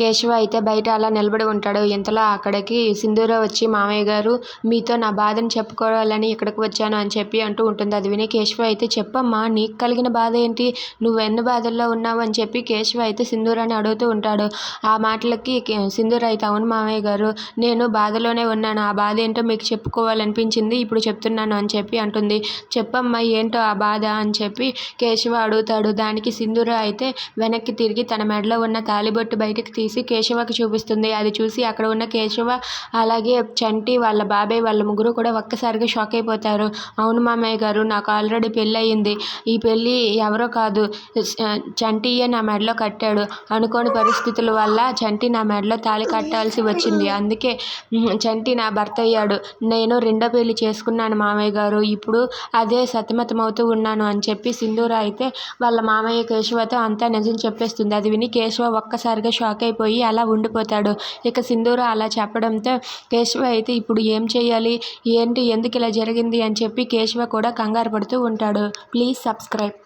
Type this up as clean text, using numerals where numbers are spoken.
కేశవ అయితే బయట అలా నిలబడి ఉంటాడు. ఇంతలో అక్కడికి సింధూర వచ్చి మామయ్య గారు మీతో నా బాధను చెప్పుకోవాలని ఇక్కడికి వచ్చాను అని చెప్పి అంటూ ఉంటుంది. అది విని కేశవ అయితే చెప్పమ్మా నీకు కలిగిన బాధ ఏంటి, నువ్వు ఎన్ని బాధల్లో ఉన్నావు అని చెప్పి కేశవ అయితే సింధూరాని అడుగుతూ ఉంటాడు. ఆ మాటలకి సింధూర అయితే అవును మామయ్య గారు నేను బాధలోనే ఉన్నాను, ఆ బాధ ఏంటో మీకు చెప్పుకోవాలనిపించింది ఇప్పుడు చెప్తున్నాను అని చెప్పి అంటుంది. చెప్పమ్మా ఏంటో ఆ బాధ అని చెప్పి కేశవ అడుగుతాడు. దానికి సింధూర అయితే వెనక్కి తిరిగి తన మెడలో ఉన్న తాళిబొట్టు బయటకు తీసి కేశవకి చూపిస్తుంది. అది చూసి అక్కడ ఉన్న కేశవ అలాగే చంటి వాళ్ళ బాబాయ్ వాళ్ళ ముగ్గురు కూడా ఒక్కసారిగా షాక్ అయిపోతారు. అవును మామయ్య గారు నాకు ఆల్రెడీ పెళ్ళి అయ్యింది, ఈ పెళ్ళి ఎవరో కాదు చంటియే నా మెడలో కట్టాడు, అనుకోని పరిస్థితుల వల్ల చంటి నా మెడలో తాళి కట్టాల్సి వచ్చింది, అందుకే చంటి నా భర్త అయ్యాడు, నేను రెండో పెళ్లి చేసుకున్నాను మామయ్య గారు, ఇప్పుడు అదే సతమతమవుతూ ఉన్నాను అని చెప్పి సింధూర అయితే వాళ్ళ మామయ్య కేశవతో అంతా నిజం చెప్పేస్తుంది. అది విని కేశవ ఒక్కసారిగా షాక్ అయిపోయి అలా ఉండిపోతాడు. ఇక సింధూర అలా చెప్పడంతో కేశవ అయితే ఇప్పుడు ఏం చేయాలి, ఏంటి, ఎందుకు ఇలా జరిగింది అని చెప్పి కేశవ కూడా కంగారు పడుతూ ఉంటాడు. Please subscribe.